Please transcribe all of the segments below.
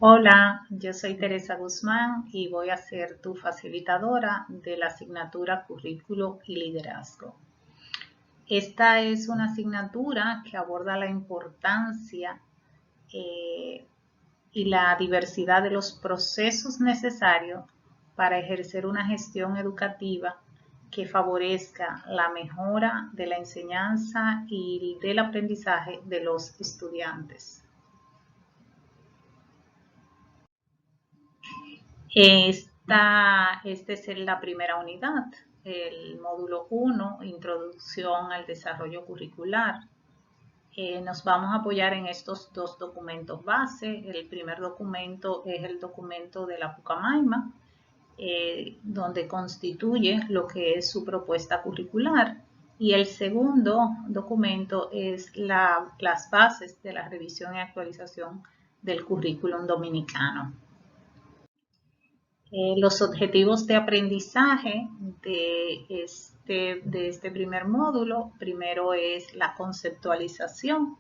Hola, yo soy Teresa Guzmán y voy a ser tu facilitadora de la asignatura Currículo y Liderazgo. Esta es una asignatura que aborda la importancia eh, y la diversidad de los procesos necesarios para ejercer una gestión educativa que favorezca la mejora de la enseñanza y del aprendizaje de los estudiantes. Esta es la primera unidad, el módulo 1, Introducción al Desarrollo Curricular. Nos vamos a apoyar en estos dos documentos base. El primer documento es el documento de la Pucamaima, donde constituye lo que es su propuesta curricular. Y el segundo documento es las bases de la revisión y actualización del currículum dominicano. Los objetivos de aprendizaje de este primer módulo, primero es la conceptualización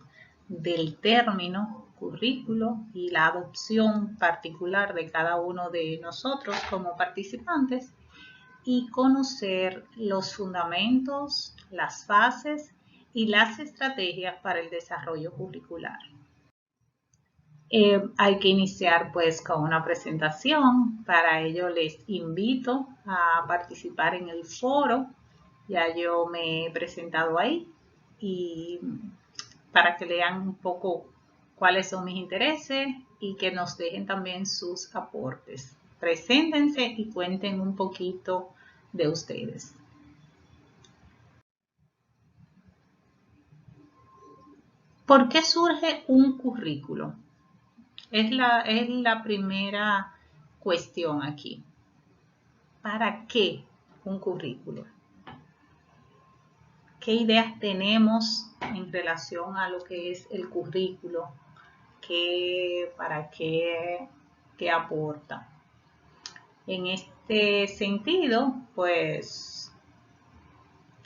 del término currículo y la adopción particular de cada uno de nosotros como participantes y conocer los fundamentos, las fases y las estrategias para el desarrollo curricular. Hay que iniciar pues con una presentación. Para ello les invito a participar en el foro. Ya yo me he presentado ahí y para que lean un poco cuáles son mis intereses y que nos dejen también sus aportes. Preséntense y cuenten un poquito de ustedes. ¿Por qué surge un currículo? Es la primera cuestión aquí. ¿Para qué un currículo? ¿Qué ideas tenemos en relación a lo que es el currículo? ¿Para qué aporta? En este sentido, pues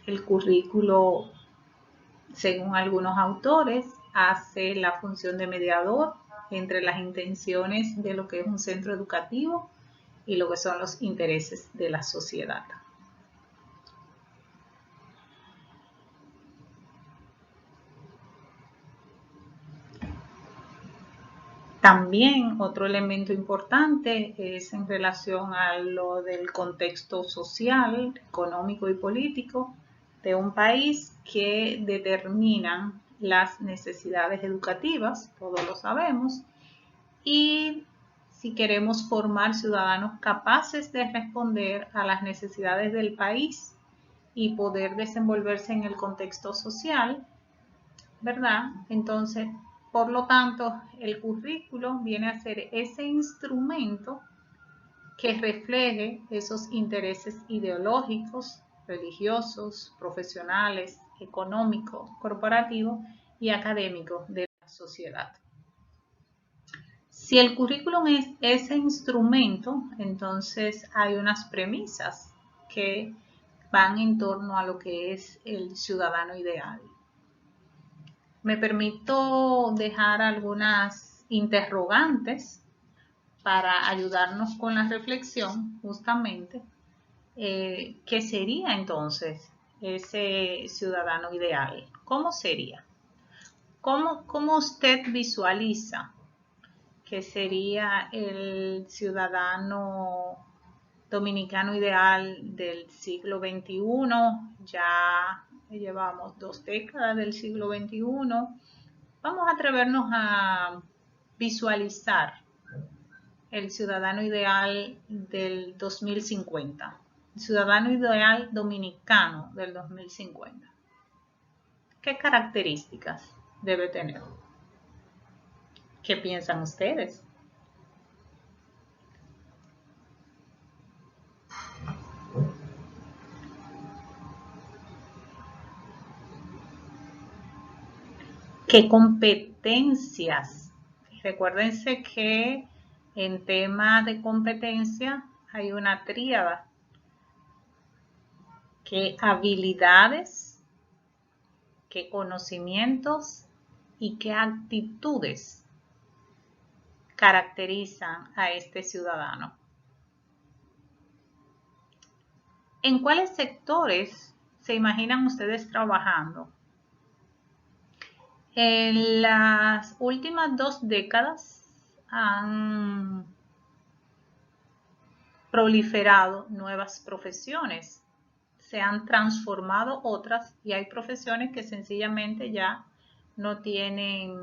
el currículo, según algunos autores, hace la función de mediador entre las intenciones de lo que es un centro educativo y lo que son los intereses de la sociedad. También otro elemento importante es en relación a lo del contexto social, económico y político de un país que determinan las necesidades educativas, todos lo sabemos, y si queremos formar ciudadanos capaces de responder a las necesidades del país y poder desenvolverse en el contexto social, ¿verdad? Entonces, por lo tanto, el currículo viene a ser ese instrumento que refleje esos intereses ideológicos, religiosos, profesionales, económicos, corporativos y académicos de la sociedad. Si el currículum es ese instrumento, entonces hay unas premisas que van en torno a lo que es el ciudadano ideal. Me permito dejar algunas interrogantes para ayudarnos con la reflexión, justamente. ¿Qué sería entonces ese ciudadano ideal? ¿Cómo sería? ¿Cómo usted visualiza que sería el ciudadano dominicano ideal del siglo XXI? Ya llevamos 2 décadas del siglo XXI. Vamos a atrevernos a visualizar el ciudadano ideal del 2050, el ciudadano ideal dominicano del 2050. ¿Qué características debe tener? ¿Qué piensan ustedes? ¿Qué competencias? Recuérdense que en tema de competencia hay una tríada. ¿Qué habilidades, qué conocimientos y qué actitudes caracterizan a este ciudadano. ¿En cuáles sectores se imaginan ustedes trabajando? En las últimas 2 décadas han proliferado nuevas profesiones, se han transformado otras y hay profesiones que sencillamente ya no tienen,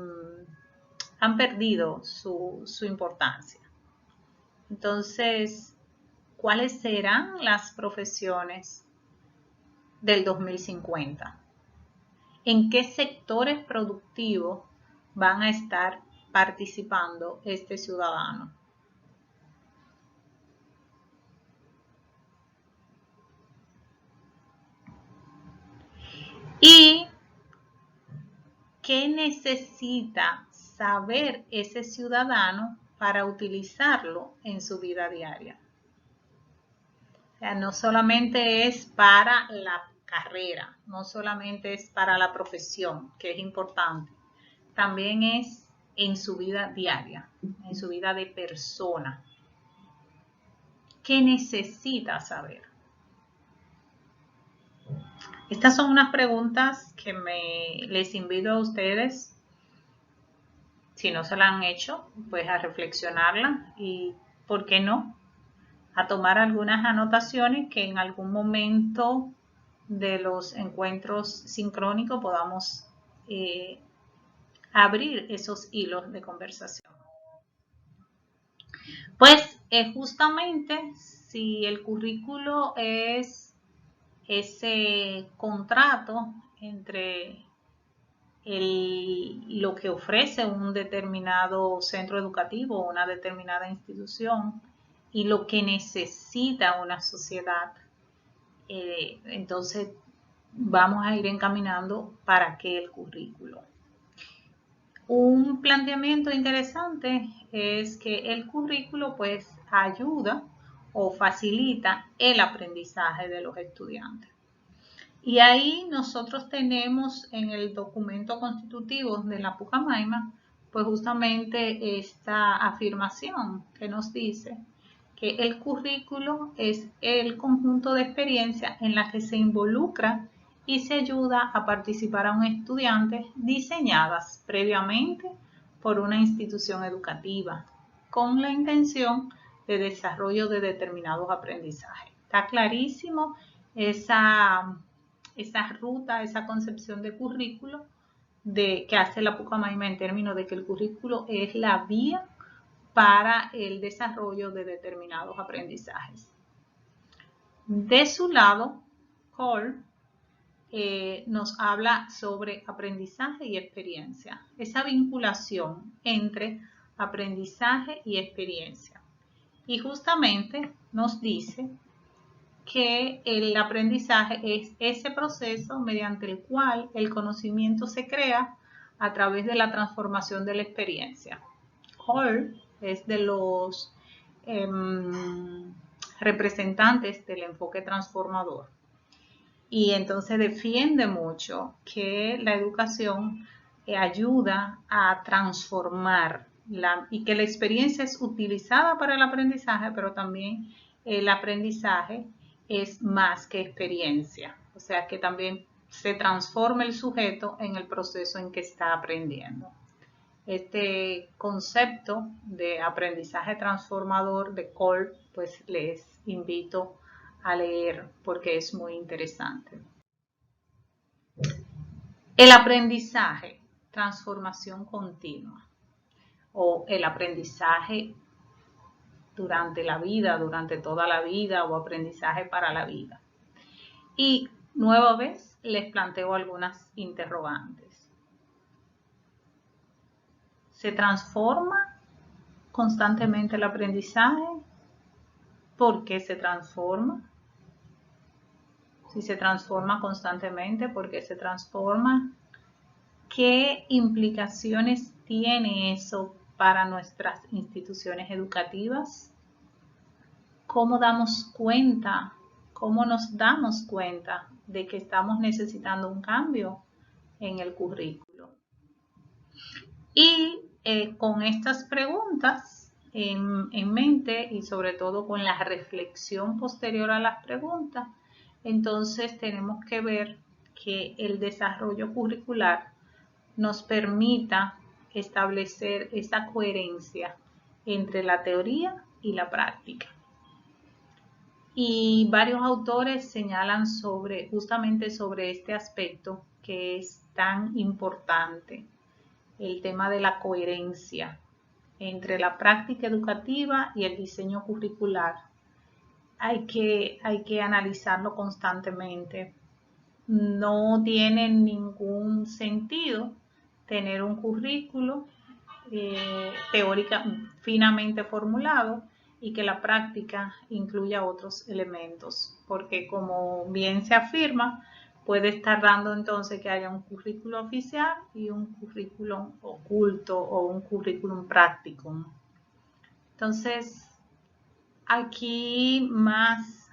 han perdido su importancia. Entonces, ¿cuáles serán las profesiones del 2050? ¿En qué sectores productivos van a estar participando este ciudadano? ¿Y qué necesita saber ese ciudadano para utilizarlo en su vida diaria? O sea, no solamente es para la carrera, no solamente es para la profesión, que es importante, también es en su vida diaria, en su vida de persona. ¿Qué necesita saber? Estas son unas preguntas que les invito a ustedes, si no se la han hecho, pues a reflexionarla y, ¿por qué no?, a tomar algunas anotaciones que en algún momento de los encuentros sincrónicos podamos abrir esos hilos de conversación. Pues justamente si el currículo es ese contrato entre lo que ofrece un determinado centro educativo o una determinada institución y lo que necesita una sociedad, entonces vamos a ir encaminando para qué el currículo. Un planteamiento interesante es que el currículo pues ayuda o facilita el aprendizaje de los estudiantes. Y ahí nosotros tenemos en el documento constitutivo de la Pucamaima pues justamente esta afirmación que nos dice que el currículo es el conjunto de experiencias en las que se involucra y se ayuda a participar a un estudiante diseñadas previamente por una institución educativa con la intención de desarrollo de determinados aprendizajes. Está clarísimo esa ruta, esa concepción de currículo que hace la Pucamaima en términos de que el currículo es la vía para el desarrollo de determinados aprendizajes. De su lado, Hall nos habla sobre aprendizaje y experiencia, esa vinculación entre aprendizaje y experiencia. Y justamente nos dice que el aprendizaje es ese proceso mediante el cual el conocimiento se crea a través de la transformación de la experiencia. Hall es de los representantes del enfoque transformador y entonces defiende mucho que la educación ayuda a transformar y que la experiencia es utilizada para el aprendizaje, pero también el aprendizaje es más que experiencia, o sea que también se transforma el sujeto en el proceso en que está aprendiendo. Este concepto de aprendizaje transformador de Cole, pues les invito a leer porque es muy interesante. El aprendizaje, transformación continua, o el aprendizaje durante la vida, durante toda la vida, o aprendizaje para la vida. Y nueva vez les planteo algunas interrogantes. ¿Se transforma constantemente el aprendizaje? ¿Por qué se transforma? Si se transforma constantemente, ¿por qué se transforma? ¿Qué implicaciones tiene eso para nuestras instituciones educativas? ¿Cómo damos cuenta? ¿Cómo nos damos cuenta de que estamos necesitando un cambio en el currículo? Y con estas preguntas en mente y sobre todo con la reflexión posterior a las preguntas, entonces tenemos que ver que el desarrollo curricular nos permita establecer esa coherencia entre la teoría y la práctica. Y varios autores señalan justamente sobre este aspecto que es tan importante, el tema de la coherencia entre la práctica educativa y el diseño curricular. Hay que analizarlo constantemente. No tiene ningún sentido tener un currículo teórica finamente formulado y que la práctica incluya otros elementos, porque como bien se afirma, puede estar dando entonces que haya un currículo oficial y un currículum oculto o un currículum práctico. Entonces, aquí más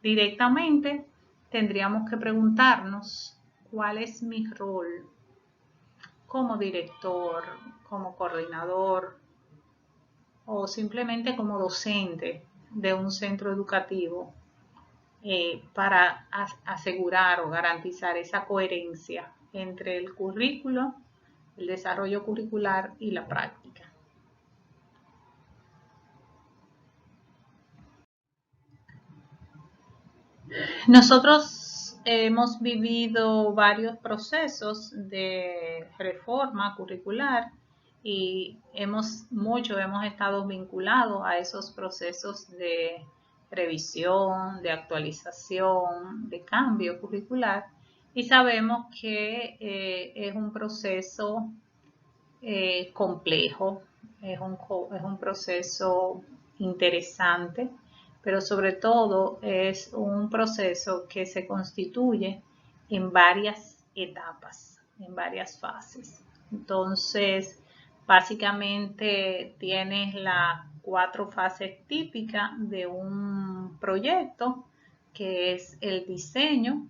directamente tendríamos que preguntarnos cuál es mi rol como director, como coordinador o simplemente como docente de un centro educativo para asegurar o garantizar esa coherencia entre el currículo, el desarrollo curricular y la práctica. Nosotros hemos vivido varios procesos de reforma curricular y hemos estado vinculados a esos procesos de revisión, de actualización, de cambio curricular y sabemos que es un proceso complejo, es un proceso interesante, pero sobre todo es un proceso que se constituye en varias etapas, en varias fases. Entonces, básicamente tienes las 4 fases típicas de un proyecto, que es el diseño,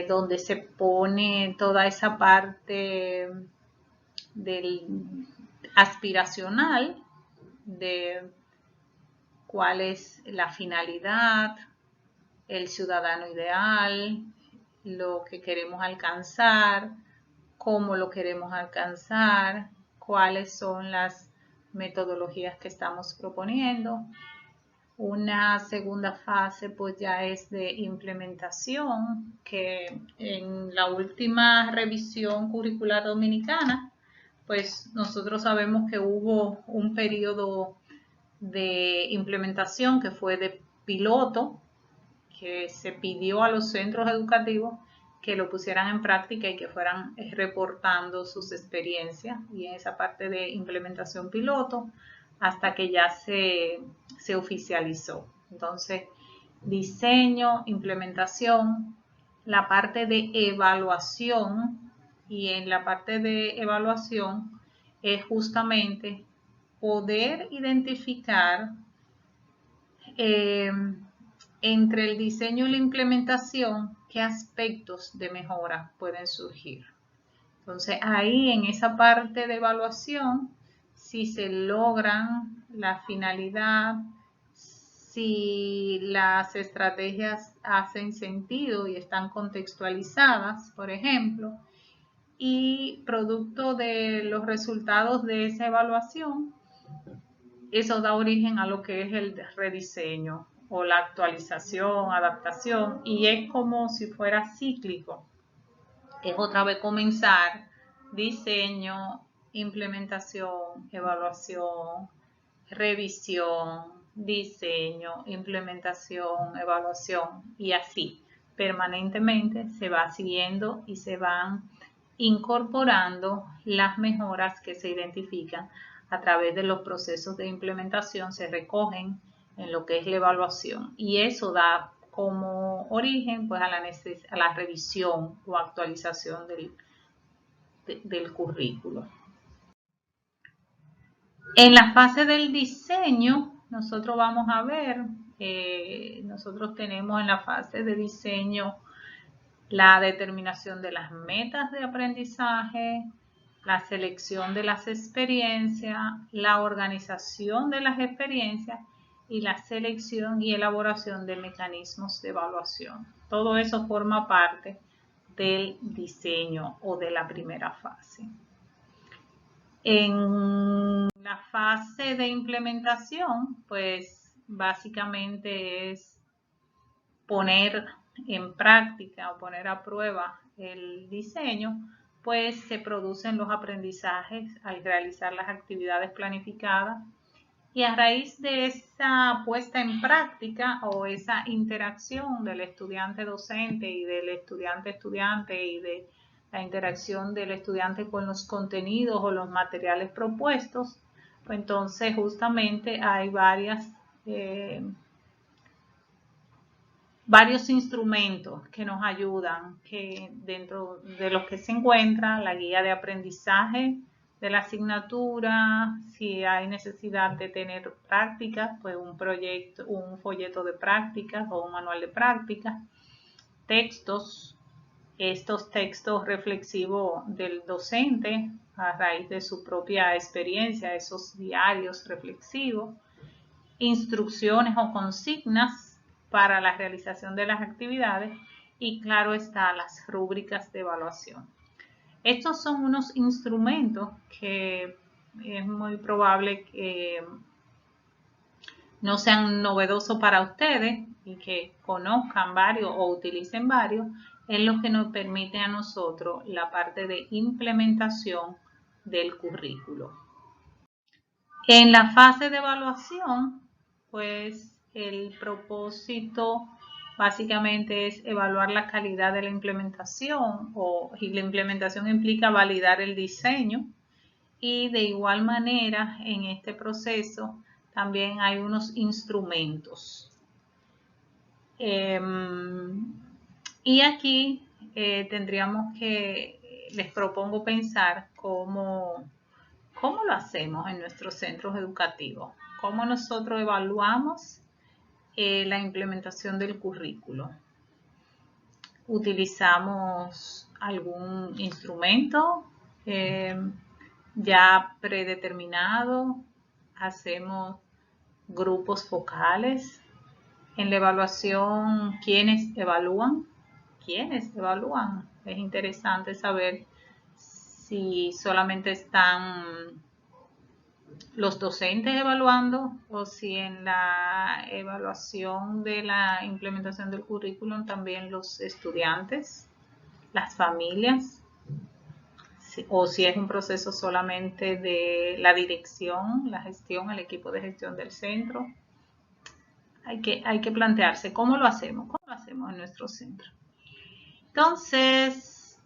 donde se pone toda esa parte del aspiracional de cuál es la finalidad, el ciudadano ideal, lo que queremos alcanzar, cómo lo queremos alcanzar, cuáles son las metodologías que estamos proponiendo. Una segunda fase pues ya es de implementación, que en la última revisión curricular dominicana pues nosotros sabemos que hubo un periodo de implementación que fue de piloto, que se pidió a los centros educativos que lo pusieran en práctica y que fueran reportando sus experiencias, y en esa parte de implementación piloto hasta que ya se oficializó. Entonces, diseño, implementación, la parte de evaluación, y en la parte de evaluación es justamente poder identificar entre el diseño y la implementación qué aspectos de mejora pueden surgir. Entonces ahí en esa parte de evaluación, si se logran la finalidad, si las estrategias hacen sentido y están contextualizadas, por ejemplo, y producto de los resultados de esa evaluación, eso da origen a lo que es el rediseño o la actualización, adaptación, y es como si fuera cíclico. Es otra vez comenzar diseño, implementación, evaluación, revisión, diseño, implementación, evaluación, y así permanentemente se va siguiendo y se van incorporando las mejoras que se identifican a través de los procesos de implementación, se recogen en lo que es la evaluación, y eso da como origen pues a la revisión o actualización del currículo. En la fase del diseño, nosotros vamos a ver, nosotros tenemos en la fase de diseño la determinación de las metas de aprendizaje, la selección de las experiencias, la organización de las experiencias y la selección y elaboración de mecanismos de evaluación. Todo eso forma parte del diseño o de la primera fase. En la fase de implementación, pues básicamente es poner en práctica o poner a prueba el diseño, pues se producen los aprendizajes al realizar las actividades planificadas y a raíz de esa puesta en práctica o esa interacción del estudiante docente y del estudiante estudiante y de la interacción del estudiante con los contenidos o los materiales propuestos, pues entonces justamente hay varios instrumentos que nos ayudan, que dentro de los que se encuentra la guía de aprendizaje de la asignatura, si hay necesidad de tener prácticas, pues un folleto de prácticas o un manual de prácticas, textos, estos textos reflexivos del docente a raíz de su propia experiencia, esos diarios reflexivos, instrucciones o consignas para la realización de las actividades y claro está las rúbricas de evaluación. Estos son unos instrumentos que es muy probable que no sean novedosos para ustedes y que conozcan varios o utilicen varios, es lo que nos permite a nosotros la parte de implementación del currículo. En la fase de evaluación, pues el propósito básicamente es evaluar la calidad de la implementación y la implementación implica validar el diseño y de igual manera en este proceso también hay unos instrumentos. Y aquí les propongo pensar cómo lo hacemos en nuestros centros educativos, cómo nosotros evaluamos la implementación del currículo. ¿Utilizamos algún instrumento ya predeterminado? ¿Hacemos grupos focales? En la evaluación, ¿quiénes evalúan? ¿Quiénes evalúan? Es interesante saber si solamente están los docentes evaluando o si en la evaluación de la implementación del currículum también los estudiantes, las familias, o si es un proceso solamente de la dirección, la gestión, el equipo de gestión del centro. Hay que plantearse cómo lo hacemos en nuestro centro. Entonces,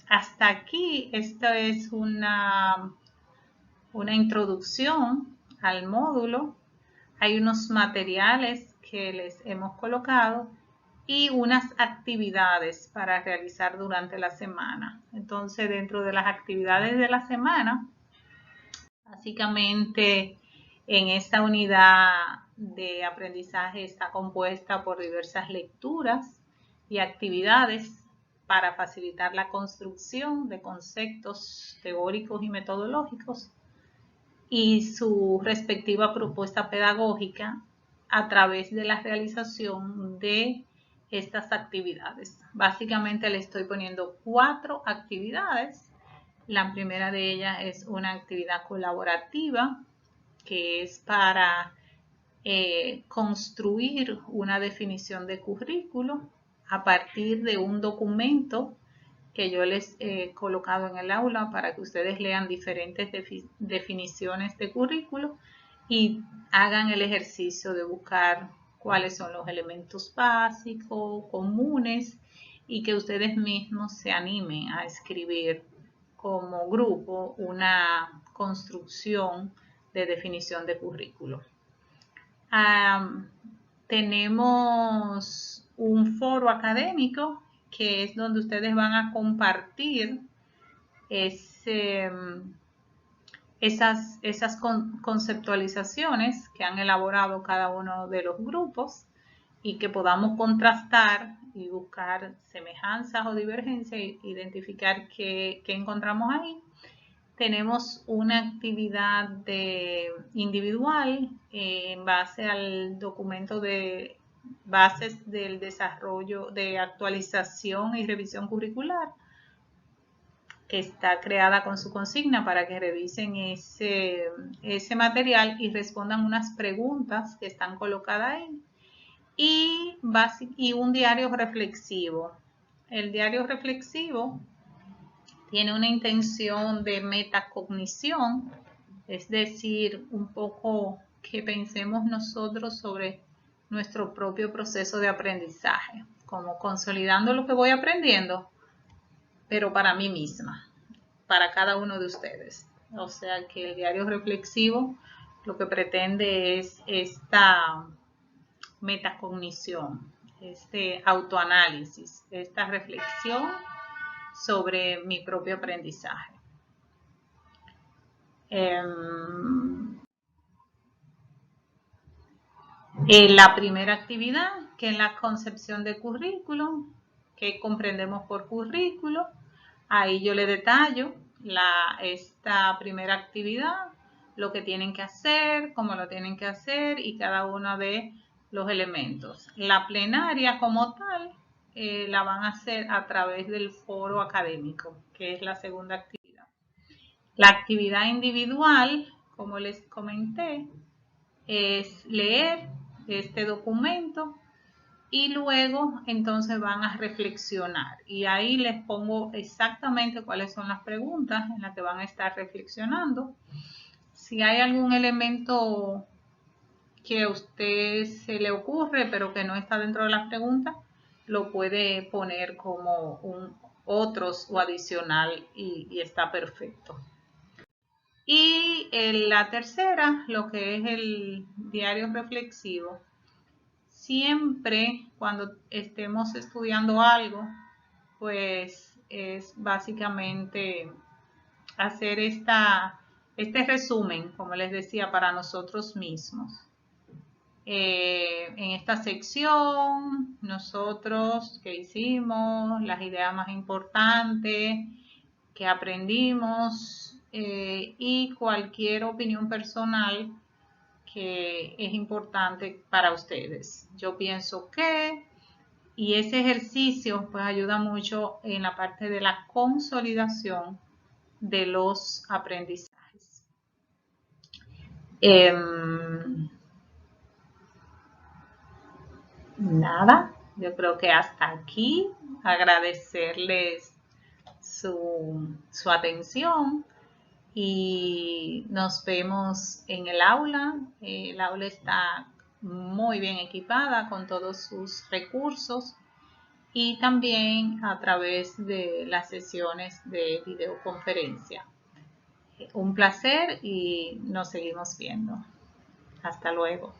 hasta aquí, esta es una introducción al módulo. Hay unos materiales que les hemos colocado y unas actividades para realizar durante la semana. Entonces, dentro de las actividades de la semana, básicamente en esta unidad de aprendizaje está compuesta por diversas lecturas y actividades para facilitar la construcción de conceptos teóricos y metodológicos y su respectiva propuesta pedagógica a través de la realización de estas actividades. Básicamente le estoy poniendo 4 actividades. La primera de ellas es una actividad colaborativa que es para construir una definición de currículo a partir de un documento que yo les he colocado en el aula para que ustedes lean diferentes definiciones de currículo y hagan el ejercicio de buscar cuáles son los elementos básicos, comunes y que ustedes mismos se animen a escribir como grupo una construcción de definición de currículo. Tenemos un foro académico que es donde ustedes van a compartir esas conceptualizaciones que han elaborado cada uno de los grupos. y que podamos contrastar y buscar semejanzas o divergencias e identificar qué encontramos ahí. Tenemos una actividad individual en base al documento de bases del desarrollo de actualización y revisión curricular, que está creada con su consigna para que revisen ese material y respondan unas preguntas que están colocadas ahí. Y un diario reflexivo. El diario reflexivo tiene una intención de metacognición, es decir, un poco que pensemos nosotros sobre nuestro propio proceso de aprendizaje, como consolidando lo que voy aprendiendo, pero para mí misma, para cada uno de ustedes. O sea que el diario reflexivo lo que pretende es esta metacognición, este autoanálisis, esta reflexión sobre mi propio aprendizaje. La primera actividad, que es la concepción de currículum, que comprendemos por currículo, ahí yo le detallo esta primera actividad, lo que tienen que hacer, cómo lo tienen que hacer y cada uno de los elementos. La plenaria como tal la van a hacer a través del foro académico, que es la segunda actividad. La actividad individual, como les comenté, es leer este documento y luego entonces van a reflexionar. Y ahí les pongo exactamente cuáles son las preguntas en las que van a estar reflexionando. Si hay algún elemento que a usted se le ocurre pero que no está dentro de las preguntas, lo puede poner como otros o adicional y está perfecto. Y la tercera, lo que es el diario reflexivo, siempre cuando estemos estudiando algo, pues es básicamente hacer este resumen, como les decía, para nosotros mismos. En esta sección, nosotros qué hicimos, las ideas más importantes que aprendimos y cualquier opinión personal que es importante para ustedes. Yo pienso que, y ese ejercicio pues ayuda mucho en la parte de la consolidación de los aprendizajes. Nada, yo creo que hasta aquí. Agradecerles su atención y nos vemos en el aula. El aula está muy bien equipada con todos sus recursos y también a través de las sesiones de videoconferencia. Un placer y nos seguimos viendo. Hasta luego.